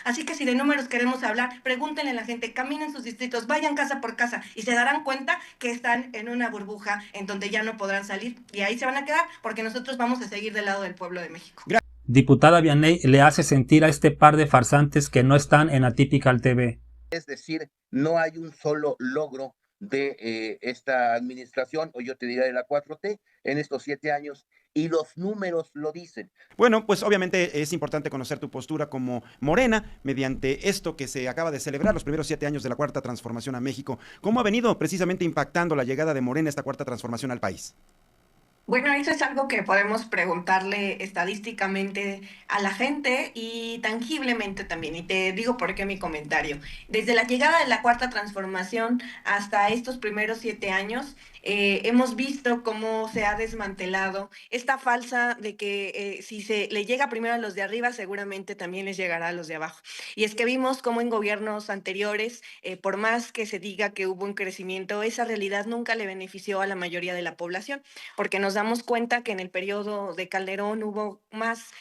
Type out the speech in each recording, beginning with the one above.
Así que si de números queremos hablar, pregúntenle a la gente, caminen sus distritos, vayan casa por casa y se darán cuenta que están en una burbuja en donde ya no podrán salir y ahí se van a quedar porque nosotros vamos a seguir del lado del pueblo de México. Diputada Vianey le hace sentir a este par de farsantes que no están en Atypical TV. Es decir, no hay un solo logro de esta administración, o yo te diría de la 4T, en estos 7 años, y los números lo dicen. Bueno, pues obviamente es importante conocer tu postura como Morena mediante esto que se acaba de celebrar, los primeros 7 años de la Cuarta Transformación a México. ¿Cómo ha venido precisamente impactando la llegada de Morena esta Cuarta Transformación al país? Bueno, eso es algo que podemos preguntarle estadísticamente a la gente y tangiblemente también. Y te digo por qué mi comentario. Desde la llegada de la Cuarta Transformación hasta estos primeros 7 años, hemos visto cómo se ha desmantelado esta falsa de que si se le llega primero a los de arriba, seguramente también les llegará a los de abajo. Y es que vimos cómo en gobiernos anteriores, por más que se diga que hubo un crecimiento, esa realidad nunca le benefició a la mayoría de la población, porque nos damos cuenta que en el periodo de Calderón hubo más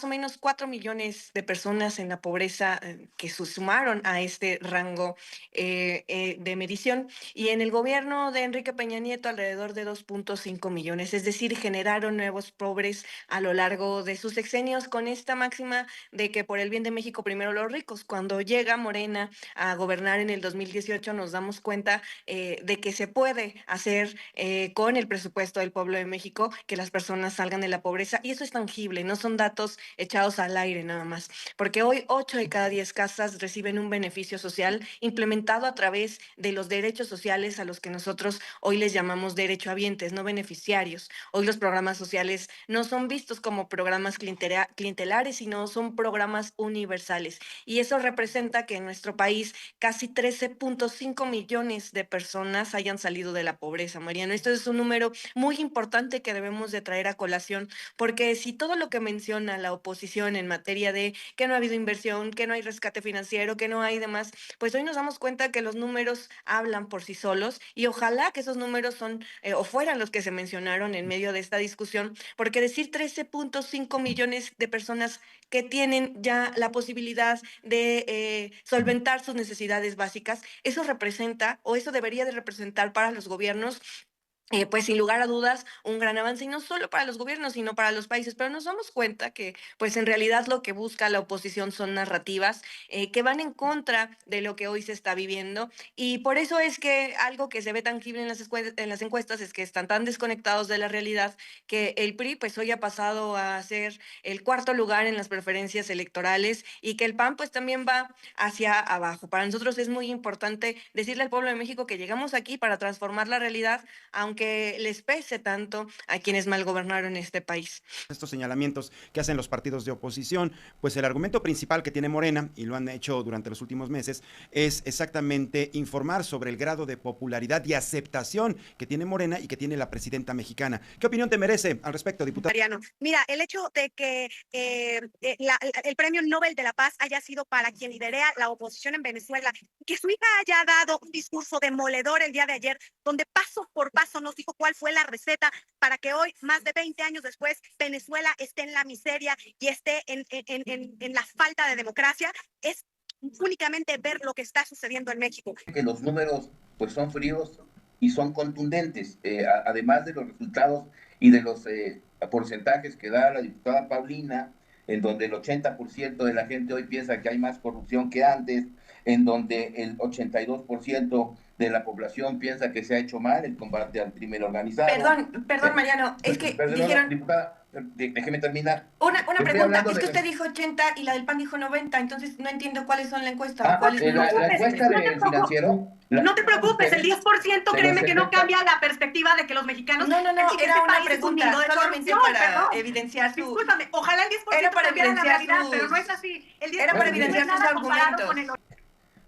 o menos 4 millones de personas en la pobreza que se sumaron a este rango de medición, y en el gobierno de Enrique Peña Nieto alrededor de 2.5 millones, es decir, generaron nuevos pobres a lo largo de sus sexenios con esta máxima de que por el bien de México primero los ricos. Cuando llega Morena a gobernar en el 2018 nos damos cuenta de que se puede hacer con el presupuesto del pueblo de México que las personas salgan de la pobreza, y eso es tangible, no son datos echados al aire nada más, porque hoy 8 de cada 10 casas reciben un beneficio social implementado a través de los derechos sociales a los que nosotros hoy les llamamos derechohabientes, no beneficiarios. Hoy los programas sociales no son vistos como programas clientelares, sino son programas universales, y eso representa que en nuestro país casi 13.5 millones de personas hayan salido de la pobreza, Mariano. Esto es un número muy importante que debemos de traer a colación, porque si todo lo que menciona la oposición en materia de que no ha habido inversión, que no hay rescate financiero, que no hay demás, pues hoy nos damos cuenta que los números hablan por sí solos, y ojalá que esos números son o fueran los que se mencionaron en medio de esta discusión, porque decir 13.5 millones de personas que tienen ya la posibilidad de solventar sus necesidades básicas, eso representa, o eso debería de representar para los gobiernos, pues sin lugar a dudas, un gran avance, y no solo para los gobiernos, sino para los países. Pero nos damos cuenta que, pues en realidad lo que busca la oposición son narrativas que van en contra de lo que hoy se está viviendo, y por eso es que algo que se ve tangible en las encuestas es que están tan desconectados de la realidad que el PRI, pues hoy ha pasado a ser el cuarto lugar en las preferencias electorales, y que el PAN, pues también va hacia abajo. Para nosotros es muy importante decirle al pueblo de México que llegamos aquí para transformar la realidad, aunque les pese tanto a quienes mal gobernaron este país. Estos señalamientos que hacen los partidos de oposición, pues el argumento principal que tiene Morena, y lo han hecho durante los últimos meses, es exactamente informar sobre el grado de popularidad y aceptación que tiene Morena y que tiene la presidenta mexicana. ¿Qué opinión te merece al respecto, diputada? Mariano, mira, el hecho de que el Premio Nobel de la Paz haya sido para quien lidera la oposición en Venezuela, que su hija haya dado un discurso demoledor el día de ayer, donde paso por paso nos dijo cuál fue la receta para que hoy, más de 20 años después, Venezuela esté en la miseria y esté en la falta de democracia, es únicamente ver lo que está sucediendo en México. Que los números pues son fríos y son contundentes, además de los resultados y de los porcentajes que da la diputada Paulina, en donde el 80% de la gente hoy piensa que hay más corrupción que antes, en donde el 82% de la población piensa que se ha hecho mal el combate al crimen organizado. Perdón, Mariano, es que dijeron... Diputada, déjeme terminar. Una Estoy pregunta, hablando es que de... usted dijo 80 y la del PAN dijo 90, entonces no entiendo cuáles son la encuesta. Ah, ¿Cuáles la números? encuesta del Financiero... No te preocupes, el 10% se créeme los que no efectos- cambia la perspectiva de que los mexicanos... No, y que era este una país es un pregunta, nido de solamente corrupción, para perdón. evidenciar su... Discúlpame, ojalá el 10% Era para cambiara la evidenciar realidad, sus... pero no es así. El 10% Era para Bueno, mire, evidenciar no es sus nada comparado argumentos. con el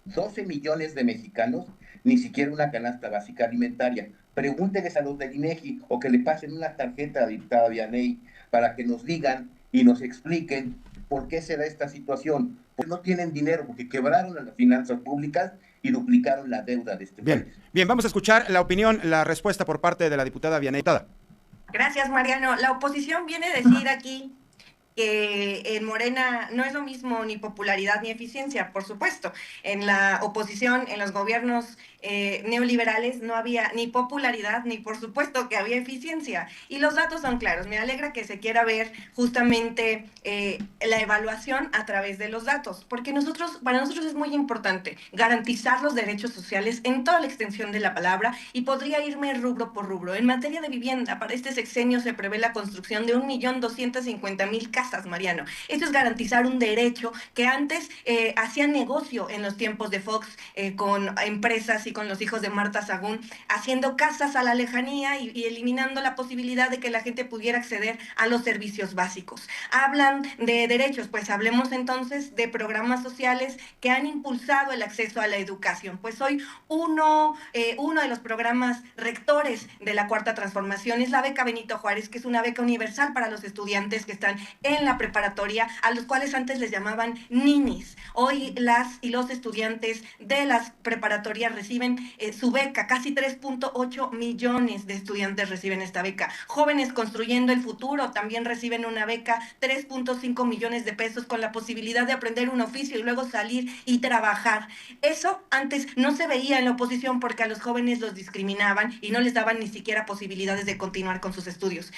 12 millones de mexicanos, ni siquiera una canasta básica alimentaria. Pregúnteles a los del INEGI o que le pasen una tarjeta a la diputada Vianey para que nos digan y nos expliquen por qué se da esta situación. Porque no tienen dinero, porque quebraron las finanzas públicas y duplicaron la deuda de este país. Bien, vamos a escuchar la opinión, la respuesta por parte de la diputada Vianey. Gracias, Mariano. La oposición viene a decir aquí que en Morena no es lo mismo ni popularidad ni eficiencia, por supuesto. En la oposición, en los gobiernos neoliberales, no había ni popularidad ni por supuesto que había eficiencia. Y los datos son claros. Me alegra que se quiera ver justamente la evaluación a través de los datos, porque para nosotros es muy importante garantizar los derechos sociales en toda la extensión de la palabra, y podría irme rubro por rubro. En materia de vivienda, para este sexenio se prevé la construcción de 1.250.000 casas, Mariano. Esto es garantizar un derecho que antes hacían negocio en los tiempos de Fox con empresas y con los hijos de Marta Sagún, haciendo casas a la lejanía y eliminando la posibilidad de que la gente pudiera acceder a los servicios básicos. Hablan de derechos, pues hablemos entonces de programas sociales que han impulsado el acceso a la educación. Pues hoy uno de los programas rectores de la Cuarta Transformación es la beca Benito Juárez, que es una beca universal para los estudiantes que están en la preparatoria, a los cuales antes les llamaban ninis. Hoy las y los estudiantes de las preparatorias reciben su beca. Casi 3.8 millones de estudiantes reciben esta beca. Jóvenes construyendo el futuro también reciben una beca, 3.5 millones de pesos, con la posibilidad de aprender un oficio y luego salir y trabajar. Eso antes no se veía en la oposición porque a los jóvenes los discriminaban y no les daban ni siquiera posibilidades de continuar con sus estudios.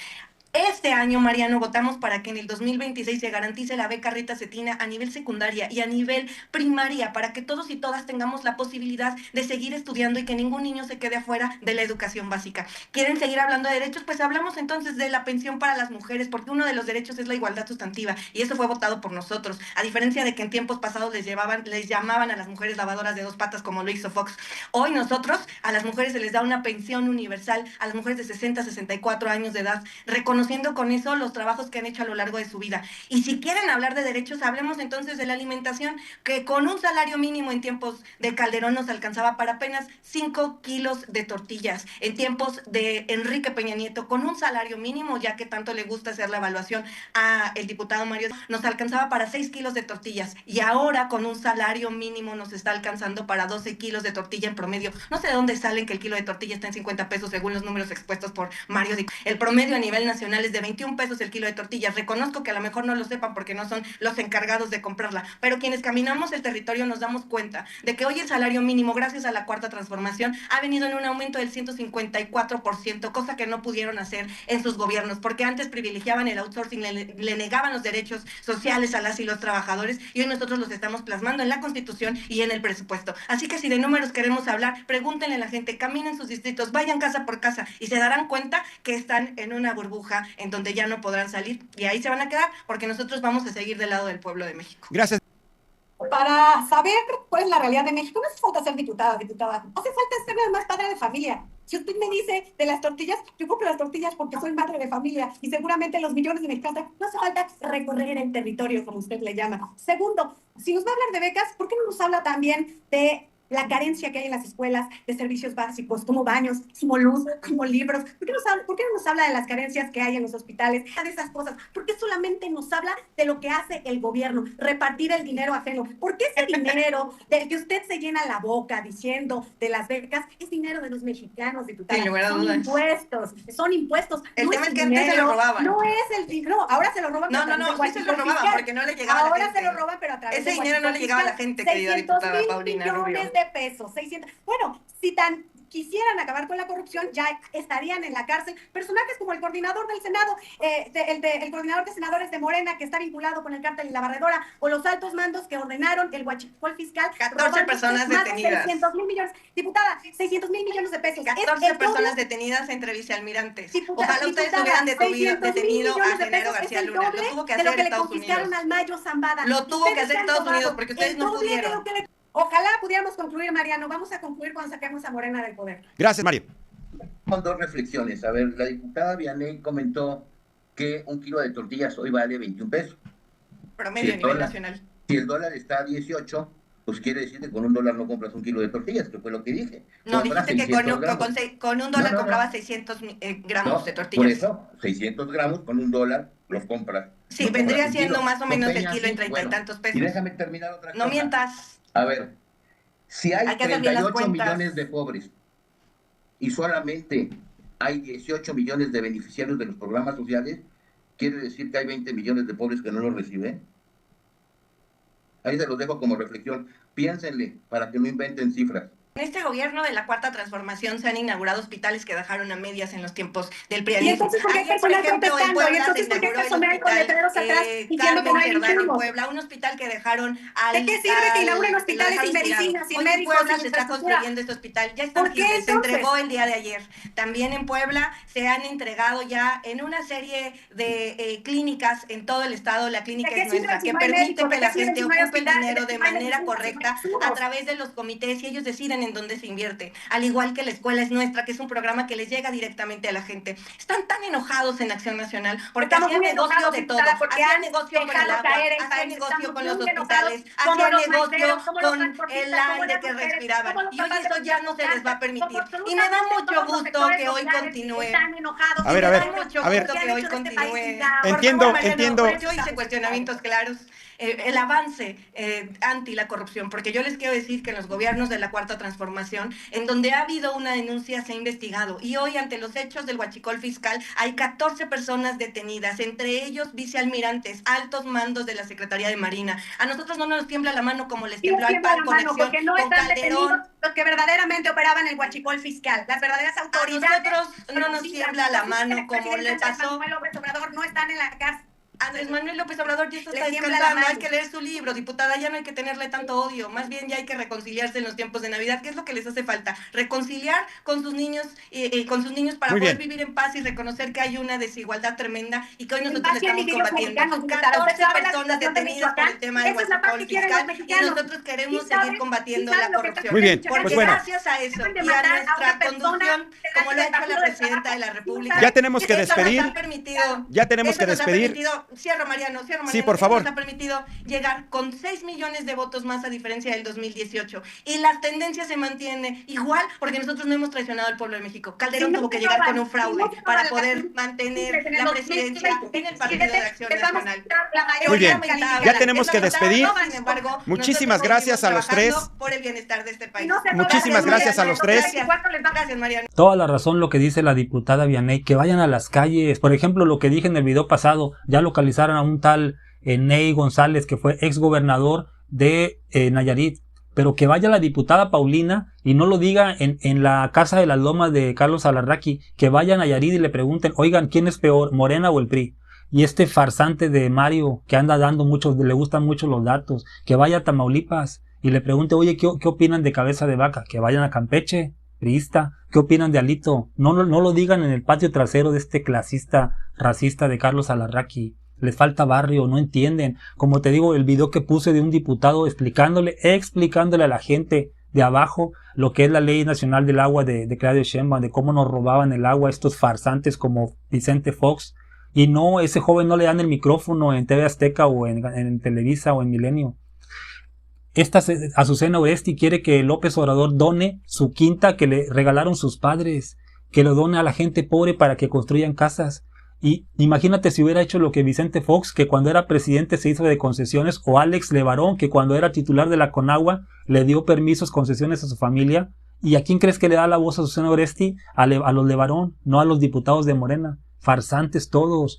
Este año, Mariano, votamos para que en el 2026 se garantice la beca Rita Cetina a nivel secundaria y a nivel primaria, para que todos y todas tengamos la posibilidad de seguir estudiando y que ningún niño se quede afuera de la educación básica. ¿Quieren seguir hablando de derechos? Pues hablamos entonces de la pensión para las mujeres, porque uno de los derechos es la igualdad sustantiva, y eso fue votado por nosotros, a diferencia de que en tiempos pasados les llamaban a las mujeres lavadoras de dos patas, como lo hizo Fox. Hoy nosotros, a las mujeres se les da una pensión universal, a las mujeres de 60 a 64 años de edad, reconociendo con eso los trabajos que han hecho a lo largo de su vida. Y si quieren hablar de derechos, hablemos entonces de la alimentación, que con un salario mínimo en tiempos de Calderón nos alcanzaba para apenas 5 kilos de tortillas. En tiempos de Enrique Peña Nieto, con un salario mínimo, ya que tanto le gusta hacer la evaluación a el diputado Mario, nos alcanzaba para 6 kilos de tortillas. Y ahora con un salario mínimo nos está alcanzando para 12 kilos de tortilla en promedio. No sé de dónde salen que el kilo de tortilla está en 50 pesos según los números expuestos por Mario. El promedio a nivel nacional es de 21 pesos el kilo de tortillas. Reconozco que a lo mejor no lo sepan porque no son los encargados de comprarla, pero quienes caminamos el territorio nos damos cuenta de que hoy el salario mínimo, gracias a la Cuarta Transformación, ha venido en un aumento del 154%, cosa que no pudieron hacer en sus gobiernos, porque antes privilegiaban el outsourcing, le negaban los derechos sociales a las y los trabajadores, y hoy nosotros los estamos plasmando en la Constitución y en el presupuesto. Así que si de números queremos hablar, pregúntenle a la gente, caminen sus distritos, vayan casa por casa y se darán cuenta que están en una burbuja en donde ya no podrán salir, y ahí se van a quedar, porque nosotros vamos a seguir del lado del pueblo de México. Gracias. Para saber cuál es la realidad de México, no hace falta ser diputada, hace falta ser nada más padre de familia. Si usted me dice de las tortillas, yo compro las tortillas porque soy madre de familia, y seguramente los millones de mexicanos, no hace falta recorrer el territorio, como usted le llama. Segundo, si nos va a hablar de becas, ¿por qué no nos habla también de la carencia que hay en las escuelas de servicios básicos, como baños, como luz, como libros? ¿Por qué no nos habla de las carencias que hay en los hospitales, de esas cosas? ¿Por qué solamente nos habla de lo que hace el gobierno, repartir el dinero ajeno? ¿Por qué ese dinero del que usted se llena la boca diciendo de las becas es dinero de los mexicanos, diputada? Sin lugar a dudas. Son impuestos. El no tema es es que antes se lo robaban. No es el dinero, ahora se lo roban. No, sí se lo robaban porque no le llegaba a la gente. Ahora se lo roban, pero a través ese dinero no le llegaba a la gente, querida diputada Paulina Rubio. 600 millones de pesos, 600. Bueno, si tan quisieran acabar con la corrupción, ya estarían en la cárcel personajes como el coordinador del Senado, el coordinador de senadores de Morena, que está vinculado con el cártel y la barredora, o los altos mandos que ordenaron el huachicol fiscal. 14 personas detenidas. 600,000 millones. Diputada, 600,000 millones de pesos. 14 personas detenidas entre vicealmirantes. Ojalá ustedes hubieran detenido a Genaro García Luna. Lo tuvo que hacer Estados Unidos. Al Mayo Zambada. Lo tuvo que hacer Estados Unidos porque ustedes no pudieron. Ojalá pudiéramos concluir, Mariano. Vamos a concluir cuando saquemos a Morena del poder. Gracias, Mario. Con dos reflexiones. A ver, la diputada Vianey comentó que un kilo de tortillas hoy vale 21 pesos. Promedio a nivel nacional. Si el dólar está a 18, pues quiere decir que con un dólar no compras un kilo de tortillas, que fue lo que dije. No, dijiste que con un dólar comprabas 600 gramos de tortillas. Por eso, 600 gramos con un dólar los compras. Sí, vendría siendo más o menos el kilo en 30 y tantos pesos. Y déjame terminar otra cosa. No mientas. A ver, si hay 38 millones de pobres y solamente hay 18 millones de beneficiarios de los programas sociales, ¿quiere decir que hay 20 millones de pobres que no lo reciben? Ahí se los dejo como reflexión. Piénsenle para que no inventen cifras. En este gobierno de la Cuarta Transformación se han inaugurado hospitales que dejaron a medias en los tiempos del Y prianismo. entonces, ¿por qué hay Ayer, por personas ejemplo, en protestando? Y Puebla se entonces, ¿por qué inauguró el personas con letreros hospital atrás diciendo que no Carmen hay Cerdán en insumos? Puebla, un hospital que dejaron al... ¿De qué sirve que inauguren lo hospitales dejaron sin tirado. medicinas, sin Hoy en médicos, Puebla sin se está infraestructura? construyendo este hospital, ya está ¿Por qué tangible, se entonces? entregó el día de ayer. También en Puebla se han entregado ya en una serie de clínicas en todo el estado, la ¿De clínica qué es sirve nuestra, si que no hay permite médicos? que ¿De la qué sirve gente si no hay ocupe el hospitales? dinero de Si no hay manera medicinas, si no hay correcta a insumos. través de los comités y ellos deciden en dónde se invierte. Al igual que la escuela es nuestra, que es un programa que les llega directamente a la gente. Están tan enojados en Acción Nacional porque Estamos hacían muy negocio enojados, de todo. diputada, porque Hacían han negocio con el dejado agua, caer el hacían país. negocio Estamos con los muy enojados, hospitales, como hacían los negocio maestreros, como los con el transportistas, como aire las que mujeres, respiraban. como los Y hoy papás de eso los ya no se les va a permitir. como Y me da absolutamente mucho todos los gusto sectores que hoy sociales continúe. están enojados. A ver, Me da porque mucho a ver. gusto han que hoy hecho de este país continúe. ya. Por Entiendo, favor, Mariano, entiendo. yo hice cuestionamientos claros. El avance anti la corrupción, porque yo les quiero decir que en los gobiernos de la Cuarta Transformación, en donde ha habido una denuncia, se ha investigado, y hoy ante los hechos del huachicol fiscal hay 14 personas detenidas, entre ellos vicealmirantes, altos mandos de la Secretaría de Marina. A nosotros no nos tiembla la mano como les Y les tembló al tiembla PAN la con mano Acción, porque no con están Calderón. detenidos los que verdaderamente operaban el huachicol fiscal. Las verdaderas A autoridades. nosotros no nos tiembla la mano como le pasó. Manuel López Obrador no están en la cárcel. Andrés Manuel López Obrador ya está Le tiembla la descansando, mano. hay que leer su libro, diputada, ya no hay que tenerle tanto odio, más bien ya hay que reconciliarse en los tiempos de Navidad, ¿qué es lo que les hace falta? Reconciliar con sus niños para Muy poder bien. vivir en paz y reconocer que hay una desigualdad tremenda y que hoy nosotros Más bien estamos divididos combatiendo. mexicanos, diputada. 14 Usted sabe la personas situación de detenidas por el tema del Esa es la paz huachicol que quieren los fiscal y mexicanos. nosotros queremos ¿Y sabe- seguir combatiendo y sabe la lo que corrupción. Muy bien, Porque pues bueno. gracias a eso Deben de y a matar a nuestra una persona conducción, como lo ha hecho la Partido del presidenta de la Trabajo. República, Ya tenemos que eso nos despedir. ha permitido, Ya tenemos eso que nos ha despedir. permitido, cierro Mariano, Sí, por favor. eso nos ha permitido llegar con 6 millones de votos más a diferencia del 2018. Y la tendencia se mantiene igual porque nosotros no hemos traicionado al pueblo de México. Calderón tuvo que llegar con un fraude para poder mantener la presidencia en el Partido de Acción Nacional. Muy bien. Es lamentable, Ya tenemos es que lamentable, despedir. sin embargo, Muchísimas nosotros gracias seguimos a los tres. trabajando por el bienestar de este país. Muchísimas gracias a los tres. Gracias, Mariano. Toda la razón lo que dice la diputada Vianey, que vayan a las calles. Por ejemplo, lo que dije en el video pasado, ya localizaron a un tal Ney González, que fue ex gobernador de Nayarit. Pero que vaya la diputada Paulina y no lo diga en la Casa de las Lomas de Carlos Alarraqui, que vayan a Nayarit y le pregunten, oigan, ¿quién es peor, Morena o el PRI? Y este farsante de Mario, que anda dando muchos, le gustan mucho los datos, que vaya a Tamaulipas y le pregunte, oye, ¿qué opinan de Cabeza de Vaca? Que vayan a Campeche, priista. ¿Qué opinan de Alito? No lo digan en el patio trasero de este clasista racista de Carlos Alarraqui. Les falta barrio, no entienden. Como te digo, el video que puse de un diputado explicándole a la gente de abajo lo que es la Ley Nacional del Agua de Claudio Sheinbaum, de cómo nos robaban el agua estos farsantes como Vicente Fox. Y no, ese joven no le dan el micrófono en TV Azteca o en Televisa o en Milenio. Esta Azucena Oresti quiere que López Obrador done su quinta que le regalaron sus padres, que lo done a la gente pobre para que construyan casas. Y imagínate si hubiera hecho lo que Vicente Fox, que cuando era presidente se hizo de concesiones, o Alex Levarón, que cuando era titular de la Conagua le dio permisos, concesiones a su familia. ¿Y a quién crees que le da la voz a Azucena Oresti? A los Levarón, no a los diputados de Morena. Farsantes todos.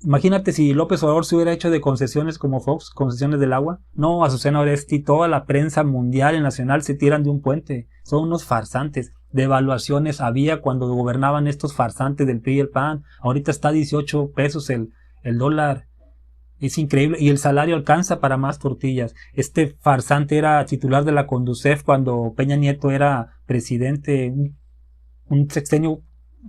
Imagínate si López Obrador se hubiera hecho de concesiones como Fox, concesiones del agua. No, Azucena Oresti, toda la prensa mundial y nacional se tiran de un puente. Son unos farsantes. Devaluaciones había cuando gobernaban estos farsantes del PRI y el PAN. Ahorita está a 18 pesos el dólar. Es increíble. Y el salario alcanza para más tortillas. Este farsante era titular de la Conducef cuando Peña Nieto era presidente. Un sexenio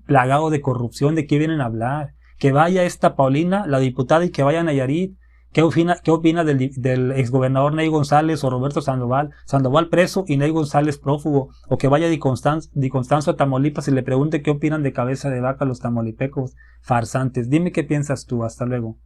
plagado de corrupción. ¿De qué vienen a hablar? Que vaya esta Paulina, la diputada, y que vaya a Nayarit. ¿Qué opina del exgobernador Ney González o Roberto Sandoval? Sandoval preso y Ney González prófugo. O que vaya Di Constanzo a Tamaulipas y le pregunte qué opinan de Cabeza de Vaca los tamaulipecos farsantes. Dime qué piensas tú. Hasta luego.